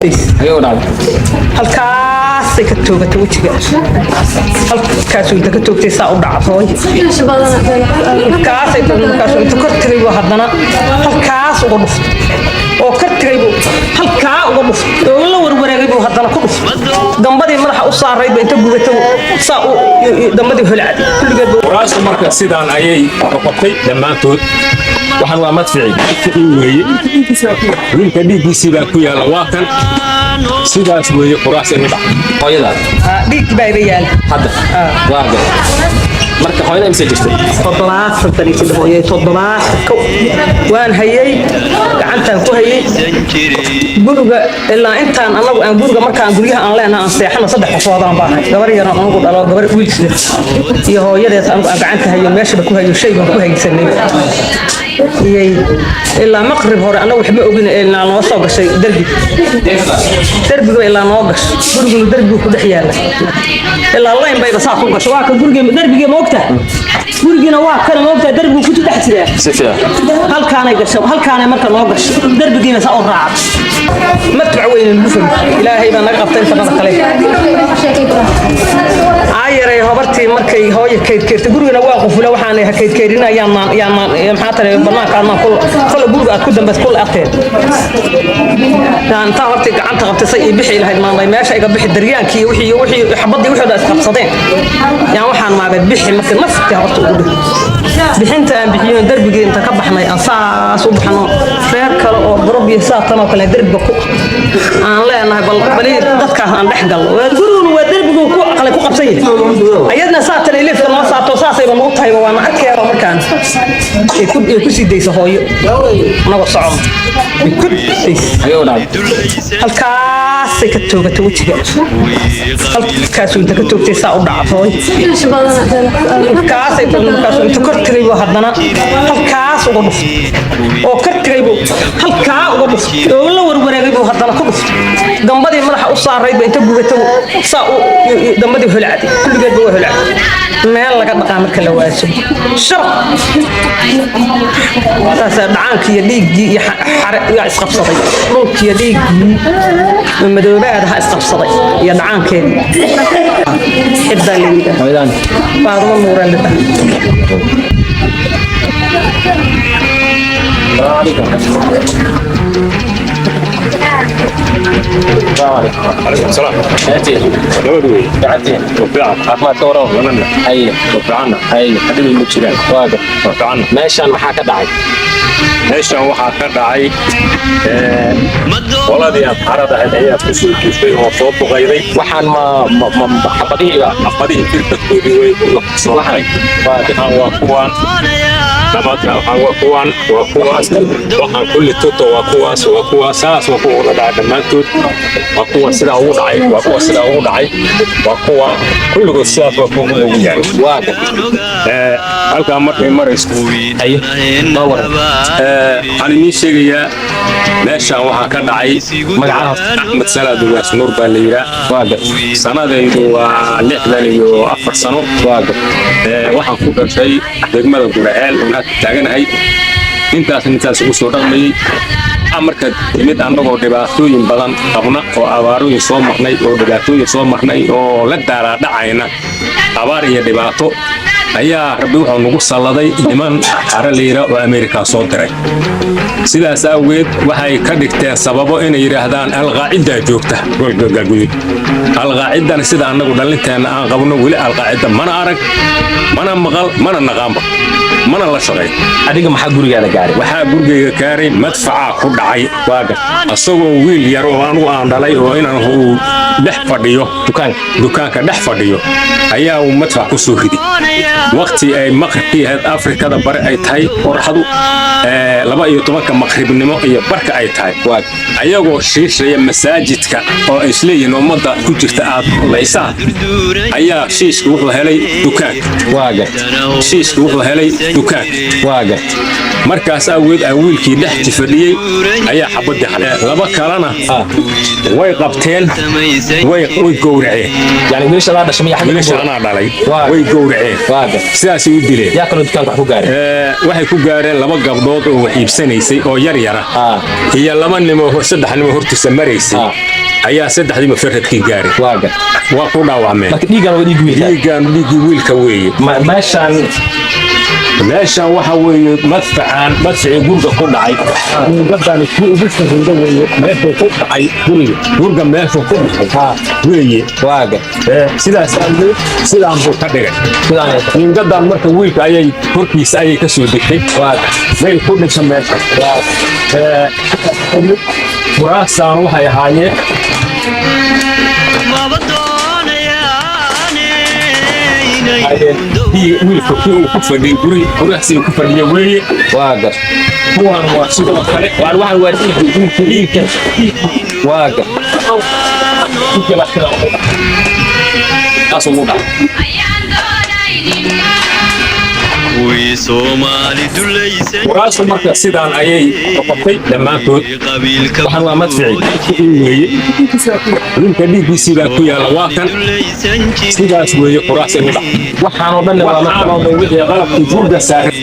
ايوه نعم halkaasay ka toogatay wejiga halkaasuu inta ka toogtay saa u dhacdooy halkaasay markaasuu inta kor tagay buu haddana halkaas uga dhuftay oo kor tagay buu halkaa uga dhuftay oo la warwareegay buu haddana ku dhuftay dambadii madaxa u saarayd ba inta gubatay saa u dambadii holcad kulligeed buu raasu marka sidaan ayay noqotay dhammaantood waxaan waa madfici weeye wiilka dhiiggiisii baa ku yaala waa kan sidaas weeye quraas in dhac hooyada dhiig baa iga yaal hadda waaga marka hooyada imse jirtay toddobaad waan hayay gacantaan ku hayay guriga ilaa intaan anagu aan guriga markaan guryaha aan leenahay aan seexano saddex qofoodaan baan hay gabar yar aan ugu dhalo gabar wiilsida iyo hooyadeed anigu aan gacanta hayo meeshaba ku hayo shay baan ku haysanay ilaa maqrib hore anagu waxba ogin ilaa noo soo gashay darbiga ilaa noo gashay guriguna darbigu ku dhex yaala ilaa layn bayba saa ku gashay waa ka guriga darbiga moogta gurigina waa kana moogta darbigu ku dhex jira sifiya halkaanay gashay halkaanay marka noo gashay darbigiina saa u raacay matbac weyn lagu fahmay ilaahay baa naga qabtay inta kale ayray hobartii markay hooyo kaydkeertay gurigana waa qufula waxaan ha kaydkeerinayaan maxaa tahay banaanka ma kul guriga aad ku dambays kul aqeen inta hortii gacanta qabtay say bixi lahayd maamay meesha iga bixi daryaankii wixii xabadii wixii ay qabsadeen yaan waxaan maagay bixi marka nafta horta ugu dhig bixinta aan bixiyo darbiga inta ka baxnay aan saas u baxno reer kale oo gorobiyo saatan oo kale darbiga ku aan leenahay bal dadka aan dhex gal guriguna waa darbiga ku aqlay ku qabsan yahay ayadna saatan ay leefka noo saato saasay baan ugu tahay waa macadkeeda markaan ku sii dayso hooyo anaga socon ايوه نعم halkaasay ka toogatay wejiga halkaasuu inta ka toogtay saa u dhacdooy halkaasay markaasuu inta kor tagay buu haddana halkaas uga dhuftay oo kor tagay buu halkaa uga dhuftay oo la warwareegay buu haddana ku dhuftay dambadii madaxa u saarayd ba inta gubatay saa u dambadii holcad kulligeed buu holcad meel laga dhaqaa marka la waaso sharaf taas dhacaankii iyo dhiiggii iyo xare isqabsaday dhulkii dhiiggii madoobaad ha isqabsaday iyo dhacaankeedii xiddaa leeyahay hooyadan baaduma nuuraan la عليكم السلام اتي دوري قعدتي وفعنا عفوا دورو وننا اي وفعنا اي حبيبي المجرم واقف وفعنا meeshan maxaa ka dhacay meeshan waxaa ka dhacay qoladii aad xarada ahayd ayaa ku soo jiiftay oo soo duqayday waxaan ma xabadihii firqadkoodii way ku laqsoonahay waa kuwaan nabadka waa kuwaan waxaan kulli toto waa kuwaas saas waa kuwa wada dhacay dhammaantood waa kuwa sidaa ugu dhacay waa kuwa kulligood sidaas waa kuwa ugu yahay waaga halkaa markay marayso ayo waxaan idiin sheegayaa meeshaan waxaa ka dhacay magacaha axmed salaad ugaas nuur baa la yidhaa waaga sanadaydu waa 64 sano waaga waxaan ku dhashay degmada guraceel oo hadda taaganahay intaas ugu soo dhaqmayay marka timid annagoo dhibaatooyin badan qabna oo abaarooyin soo marnay oo dhibaatooyin soo marnay oo la daaraadhacayna abaar iyo dhibaato ayaa rabbi wuxuu nagu salladay niman xare layira oo Ameerika soo diray sidaas awgeed waxay ka dhigteen sababo inay yiraahdaan alqaacida joogta golga gudub alqaacidana sida annagu dhalinteena aan qabno wali alqaacida mana arag mana maqal mana naqaanba mana la shaqay adiga maxaa gurigaada gaaray waxaa gurigayga gaaray madfaca ku dhacay waaga asagoo wiil yar oo anigu aan dhalay oo inaan uu dhex fadhiyo dukaanka dhex fadhiyo ayaa uu madfac ku soo riday waqti ay maqribkii ahayd Afrikada bari ay tahay qorraxdu 12 maqribnimo iyo barka ay tahay ayagoo shiishaya masaajidka oo isleeyihiin ummadda ku jirta aad laysaa ayaa shiishku wuxuu helay dukaan shiishku wuxuu helay dukaan markaas awgeed wiilkii dhex fadhiyay ayaa xabadii xalay laba kalena way qabteen way gowraceen yani wiilasha la dhashay wiilasha ana dhalay way gowraceen واقع sidaasay u dileen يا كانوا دكان كحكو قاري waxay ku gaareen laba gabdhood oo wax iibsanaysay oo yar yara iyo laba nimo saddex nimo hortiisa maraysay ayaa saddexdiiba faradkii gaaray واقع waa ku dhaawacmeen marka dhiigan waa dhiig wiil dhiigii wiilka weeye meeshaan waxa weeye madficii gurga ku dhacay gabdhaan ugu fahimda weeye meeshuu ku dhacay gurga meeshuu ku dhacay weeye واقع sidaan buu ka dhigay ningadan marka wiilka ayay korkiisa ayay ka soo degtay may ku dhigta meesha kuraastaan waxay ahaayeen wiilka kii uu ku fadhiyay gurigaasina ku fadhiya weeye واقع kuwaan waa sidoo kale waxaan waa dhiigka واقع taasuu u dhacay kuraasu marka sidaan ayay noqotay dhammaantood waxaan waa madfici weeye ninka dhiiggiisii baa ku yaalla waa kan sidaas weeye kuraasay u dhacay waxaanoo dhan waa qalabkii gurga saaran